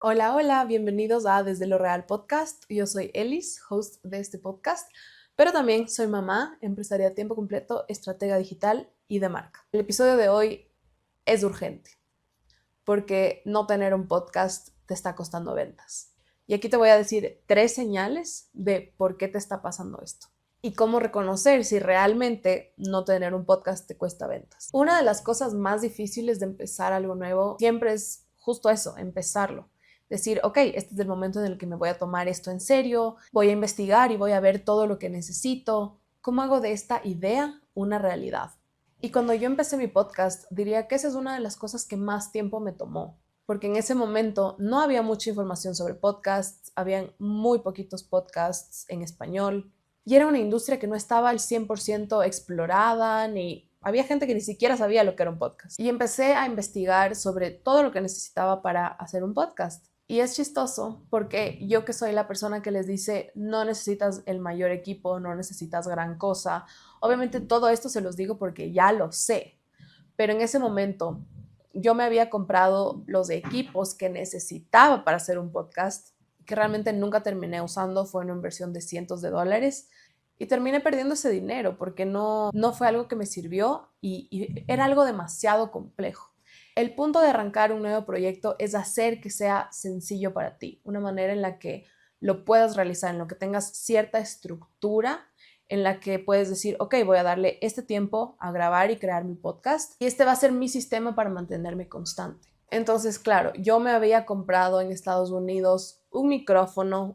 Hola, hola, bienvenidos a Desde lo Real Podcast. Yo soy Elis, host de este podcast, pero también soy mamá, empresaria a tiempo completo, estratega digital y de marca. El episodio de hoy es urgente porque no tener un podcast te está costando ventas. Y aquí te voy a decir 3 señales de por qué te está pasando esto y cómo reconocer si realmente no tener un podcast te cuesta ventas. Una de las cosas más difíciles de empezar algo nuevo siempre es justo eso, empezarlo. Decir, ok, este es el momento en el que me voy a tomar esto en serio, voy a investigar y voy a ver todo lo que necesito. ¿Cómo hago de esta idea una realidad? Y cuando yo empecé mi podcast, diría que esa es una de las cosas que más tiempo me tomó, porque en ese momento no había mucha información sobre podcasts, habían muy poquitos podcasts en español, y era una industria que no estaba al 100% explorada, ni había gente que ni siquiera sabía lo que era un podcast. Y empecé a investigar sobre todo lo que necesitaba para hacer un podcast. Y es chistoso porque yo que soy la persona que les dice, no necesitas el mayor equipo, no necesitas gran cosa. Obviamente todo esto se los digo porque ya lo sé, pero en ese momento yo me había comprado los equipos que necesitaba para hacer un podcast, que realmente nunca terminé usando, fue una inversión de cientos de dólares y terminé perdiendo ese dinero porque no fue algo que me sirvió y era algo demasiado complejo. El punto de arrancar un nuevo proyecto es hacer que sea sencillo para ti, una manera en la que lo puedas realizar, en lo que tengas cierta estructura, en la que puedes decir, ok, voy a darle este tiempo a grabar y crear mi podcast y este va a ser mi sistema para mantenerme constante. Entonces, claro, yo me había comprado en Estados Unidos un micrófono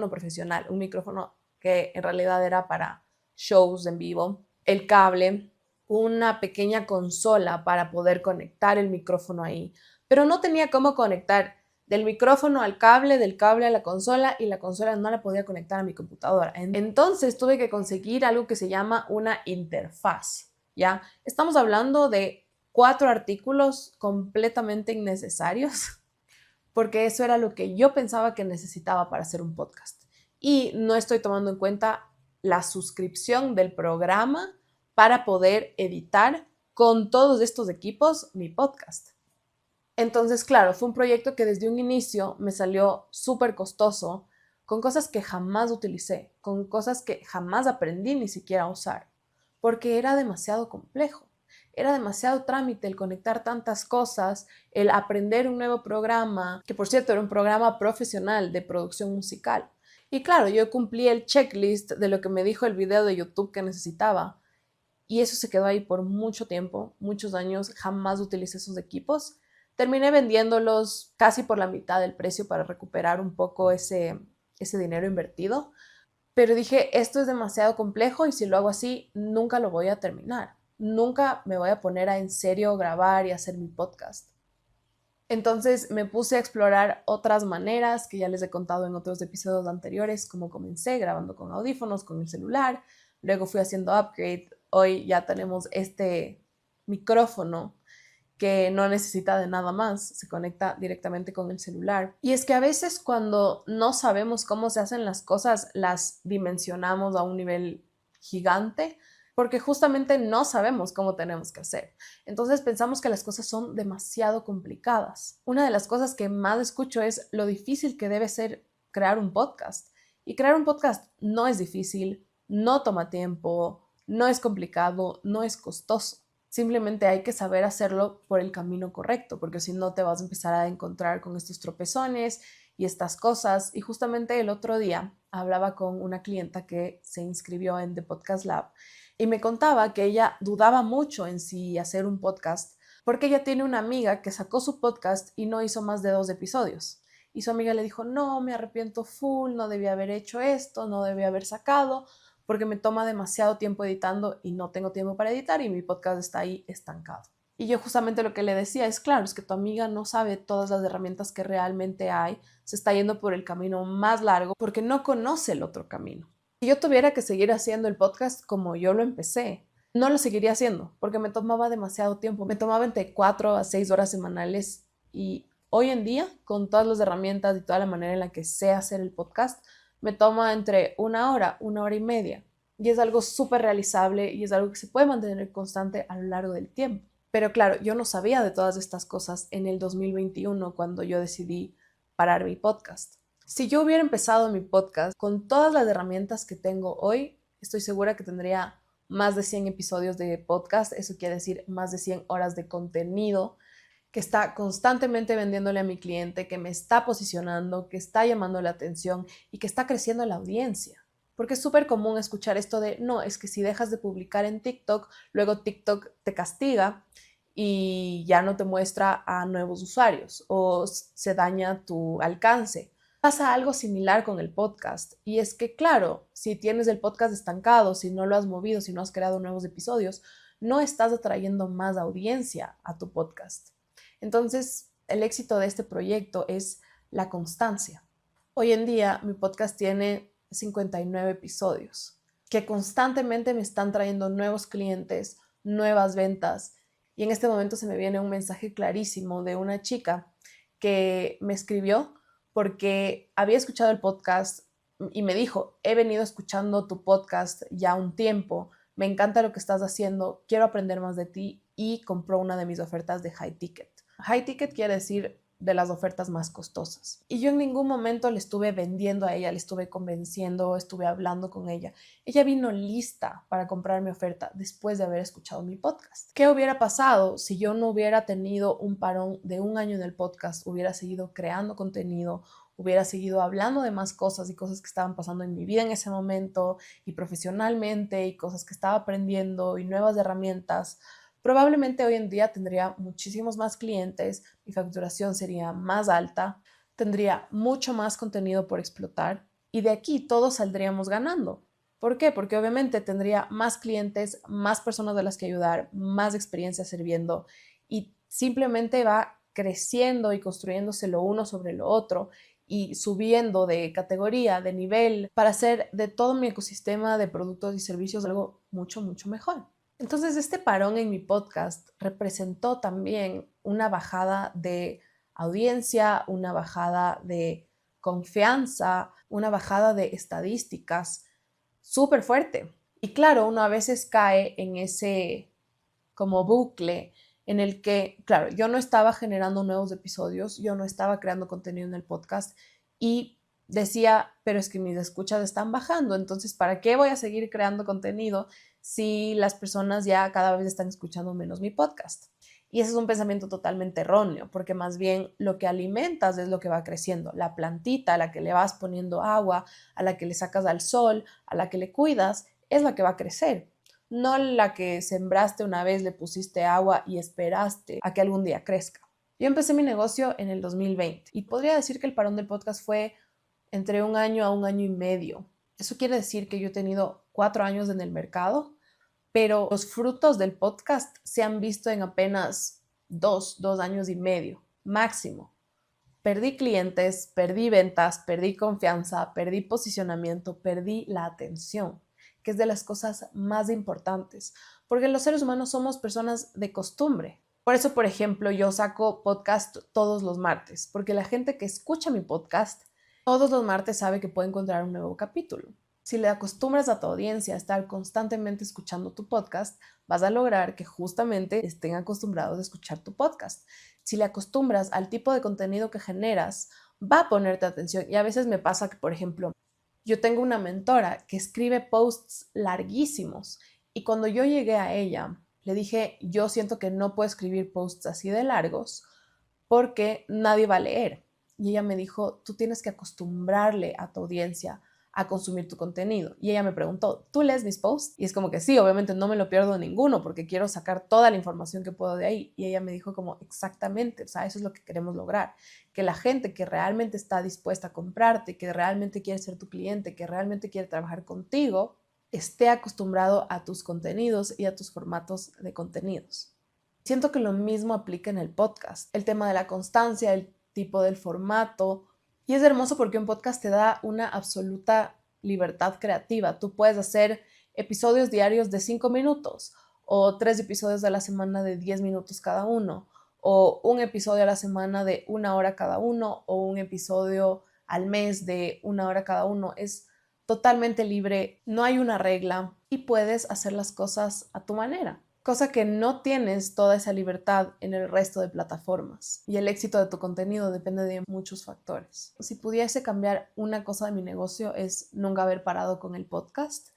profesional, un micrófono que en realidad era para shows en vivo, el cable, una pequeña consola para poder conectar el micrófono ahí, pero no tenía cómo conectar del micrófono al cable, del cable a la consola y la consola no la podía conectar a mi computadora. Entonces tuve que conseguir algo que se llama una interfaz, ¿ya? Estamos hablando de 4 artículos completamente innecesarios porque eso era lo que yo pensaba que necesitaba para hacer un podcast. Y no estoy tomando en cuenta la suscripción del programa para poder editar con todos estos equipos mi podcast. Entonces, claro, fue un proyecto que desde un inicio me salió súper costoso, con cosas que jamás utilicé, con cosas que jamás aprendí ni siquiera a usar, porque era demasiado complejo. Era demasiado trámite el conectar tantas cosas, el aprender un nuevo programa, que por cierto era un programa profesional de producción musical. Y claro, yo cumplí el checklist de lo que me dijo el video de YouTube que necesitaba. Y eso se quedó ahí por mucho tiempo, muchos años, jamás utilicé esos equipos. Terminé vendiéndolos casi por la mitad del precio para recuperar un poco ese dinero invertido, pero dije, esto es demasiado complejo y si lo hago así, nunca lo voy a terminar. Nunca me voy a poner a en serio grabar y hacer mi podcast. Entonces me puse a explorar otras maneras que ya les he contado en otros episodios anteriores, como comencé grabando con audífonos, con el celular, luego fui haciendo upgrade, hoy ya tenemos este micrófono que no necesita de nada más, se conecta directamente con el celular. Y es que a veces cuando no sabemos cómo se hacen las cosas, las dimensionamos a un nivel gigante porque justamente no sabemos cómo tenemos que hacer. Entonces pensamos que las cosas son demasiado complicadas. Una de las cosas que más escucho es lo difícil que debe ser crear un podcast. Y crear un podcast no es difícil, no toma tiempo, no es complicado, no es costoso. Simplemente hay que saber hacerlo por el camino correcto, porque si no te vas a empezar a encontrar con estos tropezones y estas cosas. Y justamente el otro día hablaba con una clienta que se inscribió en The Podcast Lab y me contaba que ella dudaba mucho en si hacer un podcast, porque ella tiene una amiga que sacó su podcast y no hizo más de 2 episodios. Y su amiga le dijo, no, me arrepiento full, no debía haber hecho esto, no debía haber sacado, porque me toma demasiado tiempo editando y no tengo tiempo para editar y mi podcast está ahí estancado. Y yo justamente lo que le decía es, claro, es que tu amiga no sabe todas las herramientas que realmente hay, se está yendo por el camino más largo porque no conoce el otro camino. Si yo tuviera que seguir haciendo el podcast como yo lo empecé, no lo seguiría haciendo porque me tomaba demasiado tiempo, me tomaba entre 4 a 6 horas semanales y hoy en día, con todas las herramientas y toda la manera en la que sé hacer el podcast, me toma entre 1 hora y media. Y es algo súper realizable y es algo que se puede mantener constante a lo largo del tiempo. Pero claro, yo no sabía de todas estas cosas en el 2021 cuando yo decidí parar mi podcast. Si yo hubiera empezado mi podcast con todas las herramientas que tengo hoy, estoy segura que tendría más de 100 episodios de podcast. Eso quiere decir más de 100 horas de contenido que está constantemente vendiéndole a mi cliente, que me está posicionando, que está llamando la atención y que está creciendo la audiencia. Porque es súper común escuchar esto de, no, es que si dejas de publicar en TikTok, luego TikTok te castiga y ya no te muestra a nuevos usuarios o se daña tu alcance. Pasa algo similar con el podcast y es que, claro, si tienes el podcast estancado, si no lo has movido, si no has creado nuevos episodios, no estás atrayendo más audiencia a tu podcast. Entonces, el éxito de este proyecto es la constancia. Hoy en día, mi podcast tiene 59 episodios que constantemente me están trayendo nuevos clientes, nuevas ventas. Y en este momento se me viene un mensaje clarísimo de una chica que me escribió porque había escuchado el podcast y me dijo, he venido escuchando tu podcast ya un tiempo, me encanta lo que estás haciendo, quiero aprender más de ti y compró una de mis ofertas de high ticket. High ticket quiere decir de las ofertas más costosas. Y yo en ningún momento le estuve vendiendo a ella, le estuve convenciendo, estuve hablando con ella. Ella vino lista para comprar mi oferta después de haber escuchado mi podcast. ¿Qué hubiera pasado si yo no hubiera tenido un parón de un año en el podcast? Hubiera seguido creando contenido, hubiera seguido hablando de más cosas y cosas que estaban pasando en mi vida en ese momento y profesionalmente y cosas que estaba aprendiendo y nuevas herramientas. Probablemente hoy en día tendría muchísimos más clientes, mi facturación sería más alta, tendría mucho más contenido por explotar y de aquí todos saldríamos ganando. ¿Por qué? Porque obviamente tendría más clientes, más personas de las que ayudar, más experiencia sirviendo y simplemente va creciendo y construyéndose lo uno sobre lo otro y subiendo de categoría, de nivel, para hacer de todo mi ecosistema de productos y servicios algo mucho, mucho mejor. Entonces, este parón en mi podcast representó también una bajada de audiencia, una bajada de confianza, una bajada de estadísticas súper fuerte. Y claro, uno a veces cae en ese como bucle en el que, claro, yo no estaba generando nuevos episodios, yo no estaba creando contenido en el podcast y decía, pero es que mis escuchas están bajando, entonces, ¿para qué voy a seguir creando contenido si las personas ya cada vez están escuchando menos mi podcast? Y ese es un pensamiento totalmente erróneo, porque más bien lo que alimentas es lo que va creciendo. La plantita a la que le vas poniendo agua, a la que le sacas al sol, a la que le cuidas, es la que va a crecer, no la que sembraste una vez, le pusiste agua y esperaste a que algún día crezca. Yo empecé mi negocio en el 2020 y podría decir que el parón del podcast fue entre un año a un año y medio. Eso quiere decir que yo he tenido 4 años en el mercado, pero los frutos del podcast se han visto en apenas 2 años y medio, máximo. Perdí clientes, perdí ventas, perdí confianza, perdí posicionamiento, perdí la atención, que es de las cosas más importantes, porque los seres humanos somos personas de costumbre. Por eso, por ejemplo, yo saco podcast todos los martes, porque la gente que escucha mi podcast todos los martes sabe que puede encontrar un nuevo capítulo. Si le acostumbras a tu audiencia a estar constantemente escuchando tu podcast, vas a lograr que justamente estén acostumbrados a escuchar tu podcast. Si le acostumbras al tipo de contenido que generas, va a ponerte atención. Y a veces me pasa que, por ejemplo, yo tengo una mentora que escribe posts larguísimos y cuando yo llegué a ella, le dije, yo siento que no puedo escribir posts así de largos porque nadie va a leer. Y ella me dijo, tú tienes que acostumbrarle a tu audiencia a consumir tu contenido. Y ella me preguntó, ¿tú lees mis posts? Y es como que sí, obviamente no me lo pierdo ninguno porque quiero sacar toda la información que puedo de ahí. Y ella me dijo como exactamente, o sea, eso es lo que queremos lograr, que la gente que realmente está dispuesta a comprarte, que realmente quiere ser tu cliente, que realmente quiere trabajar contigo, esté acostumbrado a tus contenidos y a tus formatos de contenidos. Siento que lo mismo aplica en el podcast, el tema de la constancia, el tipo del formato. Y es hermoso porque un podcast te da una absoluta libertad creativa. Tú puedes hacer episodios diarios de 5 minutos o 3 episodios a la semana de 10 minutos cada uno o un episodio a la semana de 1 hora cada uno o un episodio al mes de 1 hora cada uno. Es totalmente libre, no hay una regla y puedes hacer las cosas a tu manera. cosa que no tienes toda esa libertad en el resto de plataformas. Y el éxito de tu contenido depende de muchos factores. Si pudiese cambiar una cosa de mi negocio es nunca haber parado con el podcast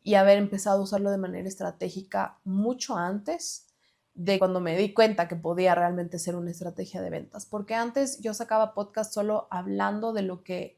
y haber empezado a usarlo de manera estratégica mucho antes de cuando me di cuenta que podía realmente ser una estrategia de ventas. Porque antes yo sacaba podcast solo hablando de lo que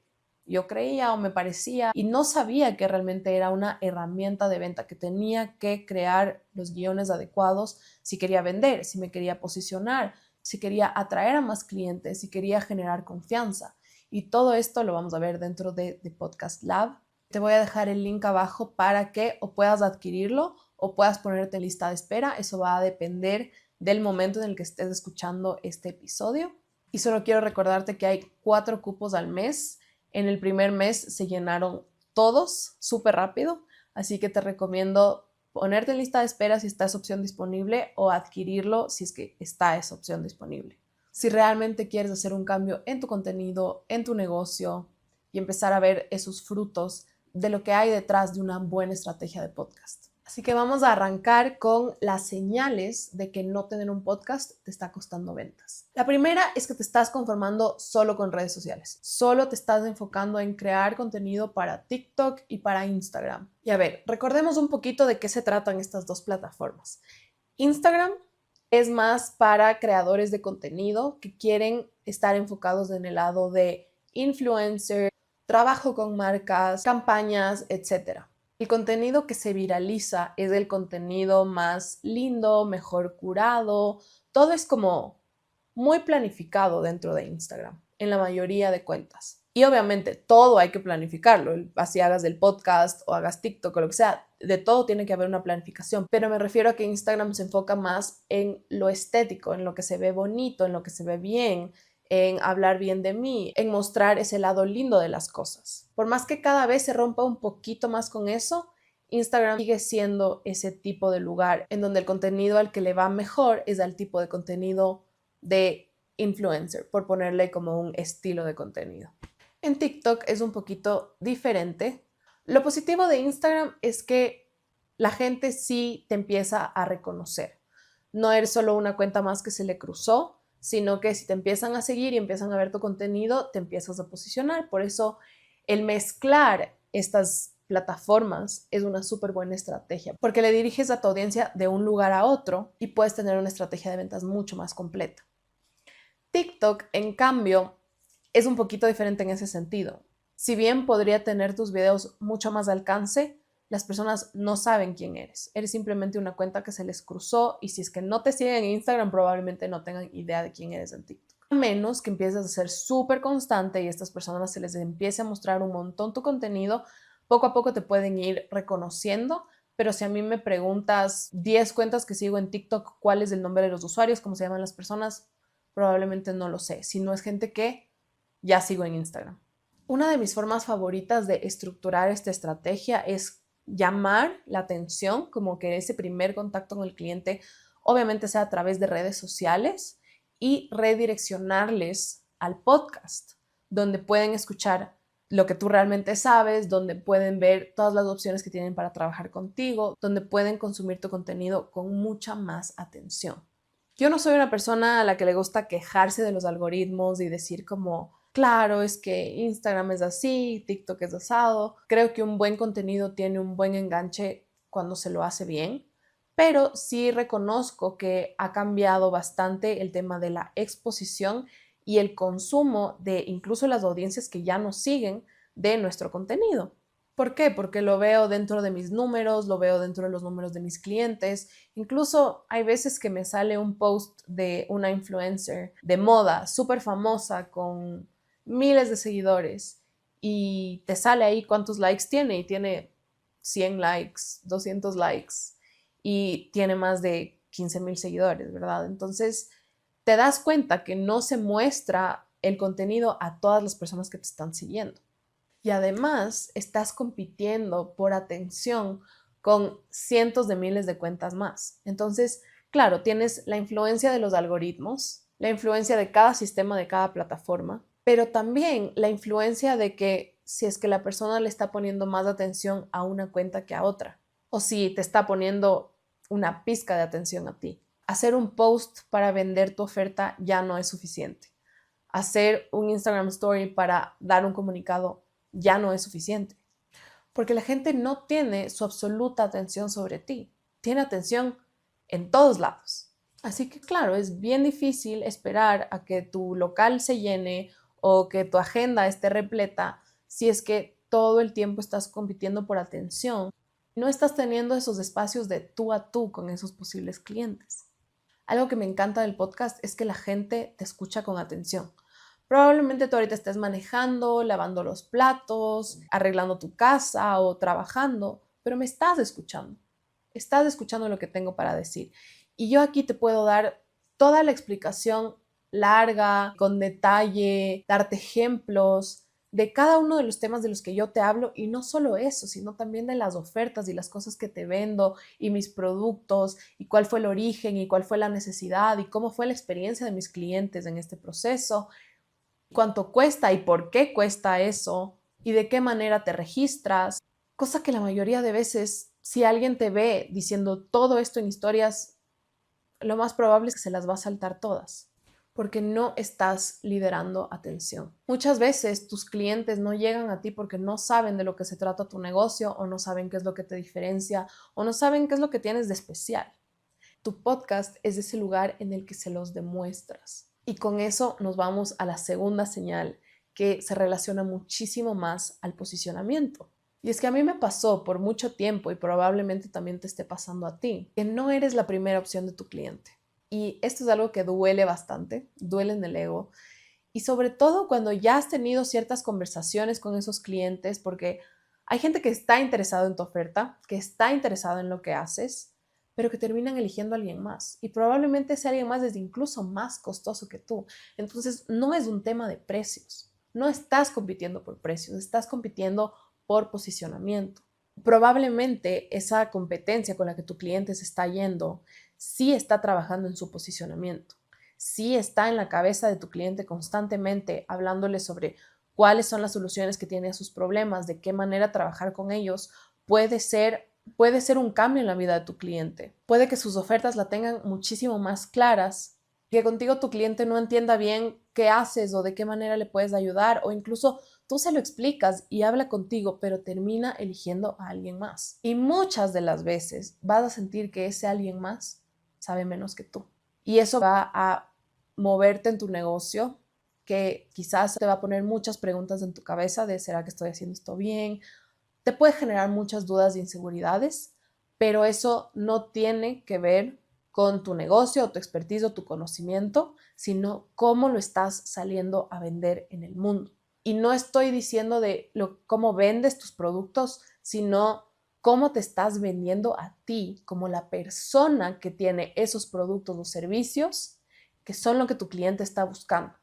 yo creía o me parecía y no sabía que realmente era una herramienta de venta, que tenía que crear los guiones adecuados si quería vender, si me quería posicionar, si quería atraer a más clientes, si quería generar confianza. Y todo esto lo vamos a ver dentro de Podcast Lab. Te voy a dejar el link abajo para que o puedas adquirirlo o puedas ponerte en lista de espera. Eso va a depender del momento en el que estés escuchando este episodio. Y solo quiero recordarte que hay 4 cupos al mes. En el primer mes se llenaron todos súper rápido, así que te recomiendo ponerte en lista de espera si está esa opción disponible o adquirirlo si es que está esa opción disponible. Si realmente quieres hacer un cambio en tu contenido, en tu negocio y empezar a ver esos frutos de lo que hay detrás de una buena estrategia de podcast. Así que vamos a arrancar con las señales de que no tener un podcast te está costando ventas. La primera es que te estás conformando solo con redes sociales. Solo te estás enfocando en crear contenido para TikTok y para Instagram. Y a ver, recordemos un poquito de qué se tratan estas dos plataformas. Instagram es más para creadores de contenido que quieren estar enfocados en el lado de influencer, trabajo con marcas, campañas, etc. El contenido que se viraliza es el contenido más lindo, mejor curado. Todo es como muy planificado dentro de Instagram, en la mayoría de cuentas. Y obviamente todo hay que planificarlo, así hagas el podcast o hagas TikTok o lo que sea, de todo tiene que haber una planificación. Pero me refiero a que Instagram se enfoca más en lo estético, en lo que se ve bonito, en lo que se ve bien, en hablar bien de mí, en mostrar ese lado lindo de las cosas. Por más que cada vez se rompa un poquito más con eso, Instagram sigue siendo ese tipo de lugar en donde el contenido al que le va mejor es al tipo de contenido de influencer, por ponerle como un estilo de contenido. En TikTok es un poquito diferente. Lo positivo de Instagram es que la gente sí te empieza a reconocer. No eres solo una cuenta más que se le cruzó, sino que si te empiezan a seguir y empiezan a ver tu contenido, te empiezas a posicionar. Por eso el mezclar estas plataformas es una súper buena estrategia, porque le diriges a tu audiencia de un lugar a otro y puedes tener una estrategia de ventas mucho más completa. TikTok, en cambio, es un poquito diferente en ese sentido. Si bien podría tener tus videos mucho más alcance, las personas no saben quién eres. Eres simplemente una cuenta que se les cruzó y si es que no te siguen en Instagram, probablemente no tengan idea de quién eres en TikTok. A menos que empieces a ser súper constante y a estas personas se les empiece a mostrar un montón tu contenido, poco a poco te pueden ir reconociendo. Pero si a mí me preguntas 10 cuentas que sigo en TikTok, ¿cuál es el nombre de los usuarios? ¿Cómo se llaman las personas? Probablemente no lo sé. Si no es gente que ya sigo en Instagram. Una de mis formas favoritas de estructurar esta estrategia es llamar la atención, como que ese primer contacto con el cliente obviamente sea a través de redes sociales y redireccionarles al podcast, donde pueden escuchar lo que tú realmente sabes, donde pueden ver todas las opciones que tienen para trabajar contigo, donde pueden consumir tu contenido con mucha más atención. Yo no soy una persona a la que le gusta quejarse de los algoritmos y decir como, claro, es que Instagram es así, TikTok es asado. Creo que un buen contenido tiene un buen enganche cuando se lo hace bien, pero sí reconozco que ha cambiado bastante el tema de la exposición y el consumo de incluso las audiencias que ya nos siguen de nuestro contenido. ¿Por qué? Porque lo veo dentro de mis números, lo veo dentro de los números de mis clientes. Incluso hay veces que me sale un post de una influencer de moda súper famosa con miles de seguidores y te sale ahí cuántos likes tiene y tiene 100 likes, 200 likes y tiene más de 15,000 seguidores, ¿verdad? Entonces te das cuenta que no se muestra el contenido a todas las personas que te están siguiendo. Y además estás compitiendo por atención con cientos de miles de cuentas más. Entonces, claro, tienes la influencia de los algoritmos, la influencia de cada sistema, de cada plataforma, pero también la influencia de que si es que la persona le está poniendo más atención a una cuenta que a otra, o si te está poniendo una pizca de atención a ti. Hacer un post para vender tu oferta ya no es suficiente. Hacer un Instagram Story para dar un comunicado ya no es suficiente. Porque la gente no tiene su absoluta atención sobre ti. Tiene atención en todos lados. Así que claro, es bien difícil esperar a que tu local se llene o que tu agenda esté repleta si es que todo el tiempo estás compitiendo por atención. No estás teniendo esos espacios de tú a tú con esos posibles clientes. Algo que me encanta del podcast es que la gente te escucha con atención. Probablemente tú ahorita estés manejando, lavando los platos, arreglando tu casa o trabajando, pero me estás escuchando. Estás escuchando lo que tengo para decir. Y yo aquí te puedo dar toda la explicación larga, con detalle, darte ejemplos de cada uno de los temas de los que yo te hablo, y no solo eso, sino también de las ofertas y las cosas que te vendo y mis productos y cuál fue el origen y cuál fue la necesidad y cómo fue la experiencia de mis clientes en este proceso, cuánto cuesta y por qué cuesta eso y de qué manera te registras, cosa que la mayoría de veces, si alguien te ve diciendo todo esto en historias, lo más probable es que se las va a saltar todas, porque no estás liderando atención. Muchas veces tus clientes no llegan a ti porque no saben de lo que se trata tu negocio, o no saben qué es lo que te diferencia, o no saben qué es lo que tienes de especial. Tu podcast es ese lugar en el que se los demuestras. Y con eso nos vamos a la segunda señal, que se relaciona muchísimo más al posicionamiento. Y es que a mí me pasó por mucho tiempo, y probablemente también te esté pasando a ti, que no eres la primera opción de tu cliente. Y esto es algo que duele bastante, duele en el ego. Y sobre todo cuando ya has tenido ciertas conversaciones con esos clientes, porque hay gente que está interesada en tu oferta, que está interesada en lo que haces, pero que terminan eligiendo a alguien más. Y probablemente ese alguien más es incluso más costoso que tú. Entonces, no es un tema de precios. No estás compitiendo por precios, estás compitiendo por posicionamiento. Probablemente esa competencia con la que tu cliente se está yendo sí está trabajando en su posicionamiento. Sí está en la cabeza de tu cliente constantemente hablándole sobre cuáles son las soluciones que tiene a sus problemas, de qué manera trabajar con ellos puede ser un cambio en la vida de tu cliente. Puede que sus ofertas la tengan muchísimo más claras, que contigo tu cliente no entienda bien qué haces o de qué manera le puedes ayudar, o incluso tú se lo explicas y habla contigo, pero termina eligiendo a alguien más. Y muchas de las veces vas a sentir que ese alguien más sabe menos que tú. Y eso va a moverte en tu negocio, que quizás te va a poner muchas preguntas en tu cabeza de ¿será que estoy haciendo esto bien? Te puede generar muchas dudas e inseguridades, pero eso no tiene que ver con tu negocio o tu expertise o tu conocimiento, sino cómo lo estás saliendo a vender en el mundo. Y no estoy diciendo de cómo vendes tus productos, sino cómo te estás vendiendo a ti como la persona que tiene esos productos o servicios que son lo que tu cliente está buscando.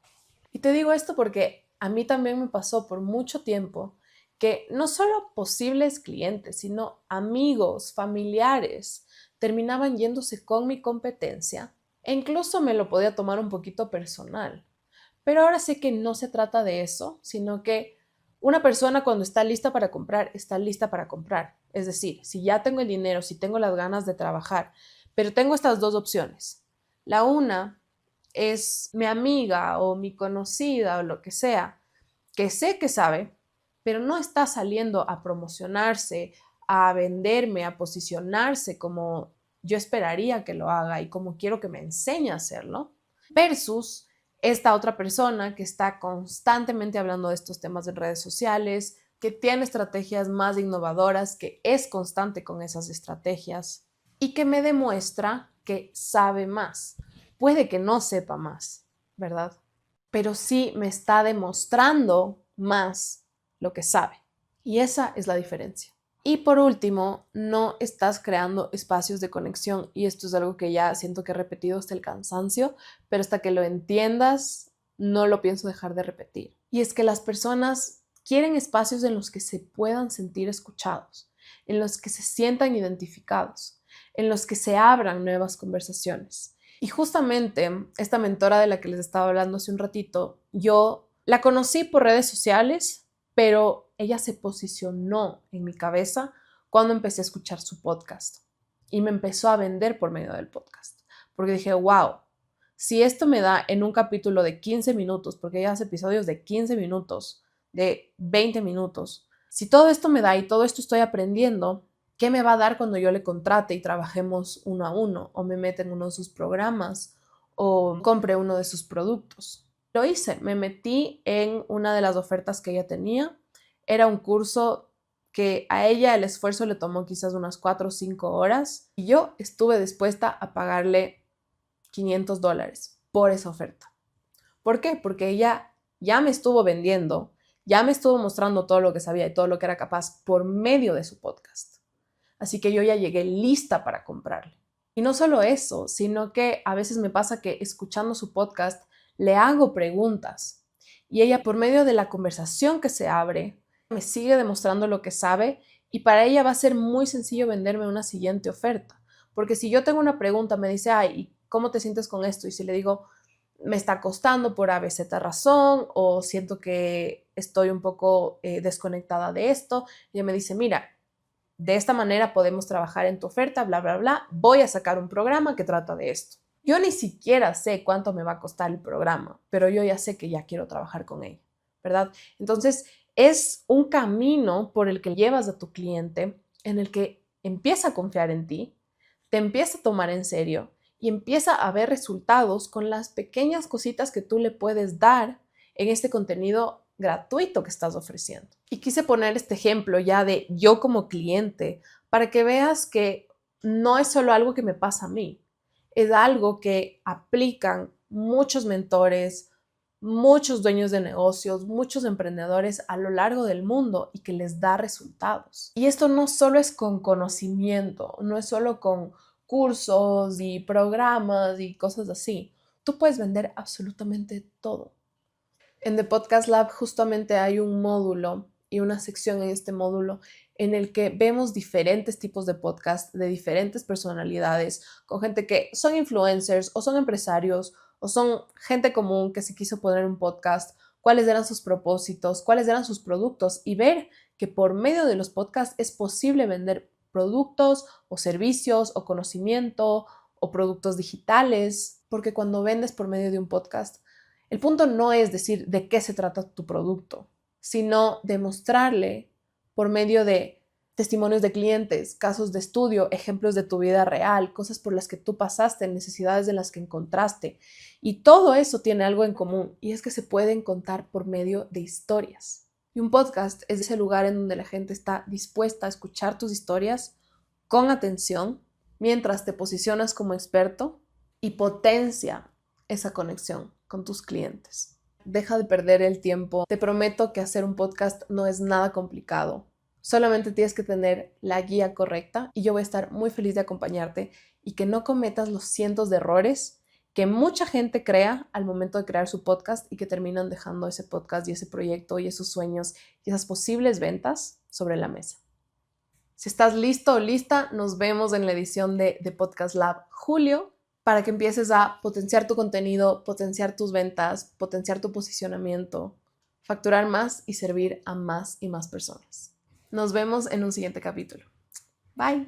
Y te digo esto porque a mí también me pasó por mucho tiempo que no solo posibles clientes, sino amigos, familiares, terminaban yéndose con mi competencia, e incluso me lo podía tomar un poquito personal. Pero ahora sé que no se trata de eso, sino que una persona cuando está lista para comprar, está lista para comprar. Es decir, si ya tengo el dinero, si tengo las ganas de trabajar, pero tengo estas dos opciones. La una es mi amiga o mi conocida o lo que sea, que sé que sabe, pero no está saliendo a promocionarse, a venderme, a posicionarse como yo esperaría que lo haga y como quiero que me enseñe a hacerlo, versus esta otra persona que está constantemente hablando de estos temas en redes sociales, que tiene estrategias más innovadoras, que es constante con esas estrategias y que me demuestra que sabe más. Puede que no sepa más, ¿verdad? Pero sí me está demostrando más lo que sabe. Y esa es la diferencia. Y por último, no estás creando espacios de conexión. Y esto es algo que ya siento que he repetido hasta el cansancio, pero hasta que lo entiendas, no lo pienso dejar de repetir. Y es que las personas quieren espacios en los que se puedan sentir escuchados, en los que se sientan identificados, en los que se abran nuevas conversaciones. Y justamente esta mentora de la que les estaba hablando hace un ratito, yo la conocí por redes sociales, pero ella se posicionó en mi cabeza cuando empecé a escuchar su podcast. y me empezó a vender por medio del podcast. Porque dije, wow, si esto me da en un capítulo de 15 minutos, porque ella hace episodios de 15 minutos, de 20 minutos, si todo esto me da y todo esto estoy aprendiendo, ¿qué me va a dar cuando yo le contrate y trabajemos uno a uno? O me meta en uno de sus programas o compre uno de sus productos. Lo hice, me metí en una de las ofertas que ella tenía. Era un curso que a ella el esfuerzo le tomó quizás unas 4 o 5 horas y yo estuve dispuesta a pagarle $500 por esa oferta. ¿Por qué? Porque ella ya me estuvo vendiendo, ya me estuvo mostrando todo lo que sabía y todo lo que era capaz por medio de su podcast. Así que yo ya llegué lista para comprarle. Y no solo eso, sino que a veces me pasa que escuchando su podcast le hago preguntas y ella por medio de la conversación que se abre me sigue demostrando lo que sabe y para ella va a ser muy sencillo venderme una siguiente oferta. Porque si yo tengo una pregunta, me dice, ay, ¿cómo te sientes con esto? Y si le digo, me está costando por ABC razón o siento que estoy un poco desconectada de esto, ella me dice, mira, de esta manera podemos trabajar en tu oferta, bla, bla, bla. Voy a sacar un programa que trata de esto. Yo ni siquiera sé cuánto me va a costar el programa, pero yo ya sé que ya quiero trabajar con ella, ¿verdad? Entonces, es un camino por el que llevas a tu cliente, en el que empieza a confiar en ti, te empieza a tomar en serio y empieza a ver resultados con las pequeñas cositas que tú le puedes dar en este contenido gratuito que estás ofreciendo. Y quise poner este ejemplo ya de yo como cliente para que veas que no es solo algo que me pasa a mí, es algo que aplican muchos mentores, muchos dueños de negocios, muchos emprendedores a lo largo del mundo y que les da resultados. Y esto no solo es con conocimiento, no es solo con cursos y programas y cosas así. Tú puedes vender absolutamente todo. En The Podcast Lab justamente hay un módulo y una sección en este módulo en el que vemos diferentes tipos de podcast de diferentes personalidades, con gente que son influencers o son empresarios o son gente común que se quiso poner un podcast, cuáles eran sus propósitos, cuáles eran sus productos y ver que por medio de los podcasts es posible vender productos o servicios o conocimiento o productos digitales, porque cuando vendes por medio de un podcast, el punto no es decir de qué se trata tu producto, sino demostrarle por medio de testimonios de clientes, casos de estudio, ejemplos de tu vida real, cosas por las que tú pasaste, necesidades de las que encontraste. Y todo eso tiene algo en común y es que se pueden contar por medio de historias. Y un podcast es ese lugar en donde la gente está dispuesta a escuchar tus historias con atención mientras te posicionas como experto y potencia esa conexión con tus clientes. Deja de perder el tiempo. Te prometo que hacer un podcast no es nada complicado. Solamente tienes que tener la guía correcta y yo voy a estar muy feliz de acompañarte y que no cometas los cientos de errores que mucha gente crea al momento de crear su podcast y que terminan dejando ese podcast y ese proyecto y esos sueños y esas posibles ventas sobre la mesa. Si estás listo o lista, nos vemos en la edición de Podcast Lab Julio para que empieces a potenciar tu contenido, potenciar tus ventas, potenciar tu posicionamiento, facturar más y servir a más y más personas. Nos vemos en un siguiente capítulo. Bye.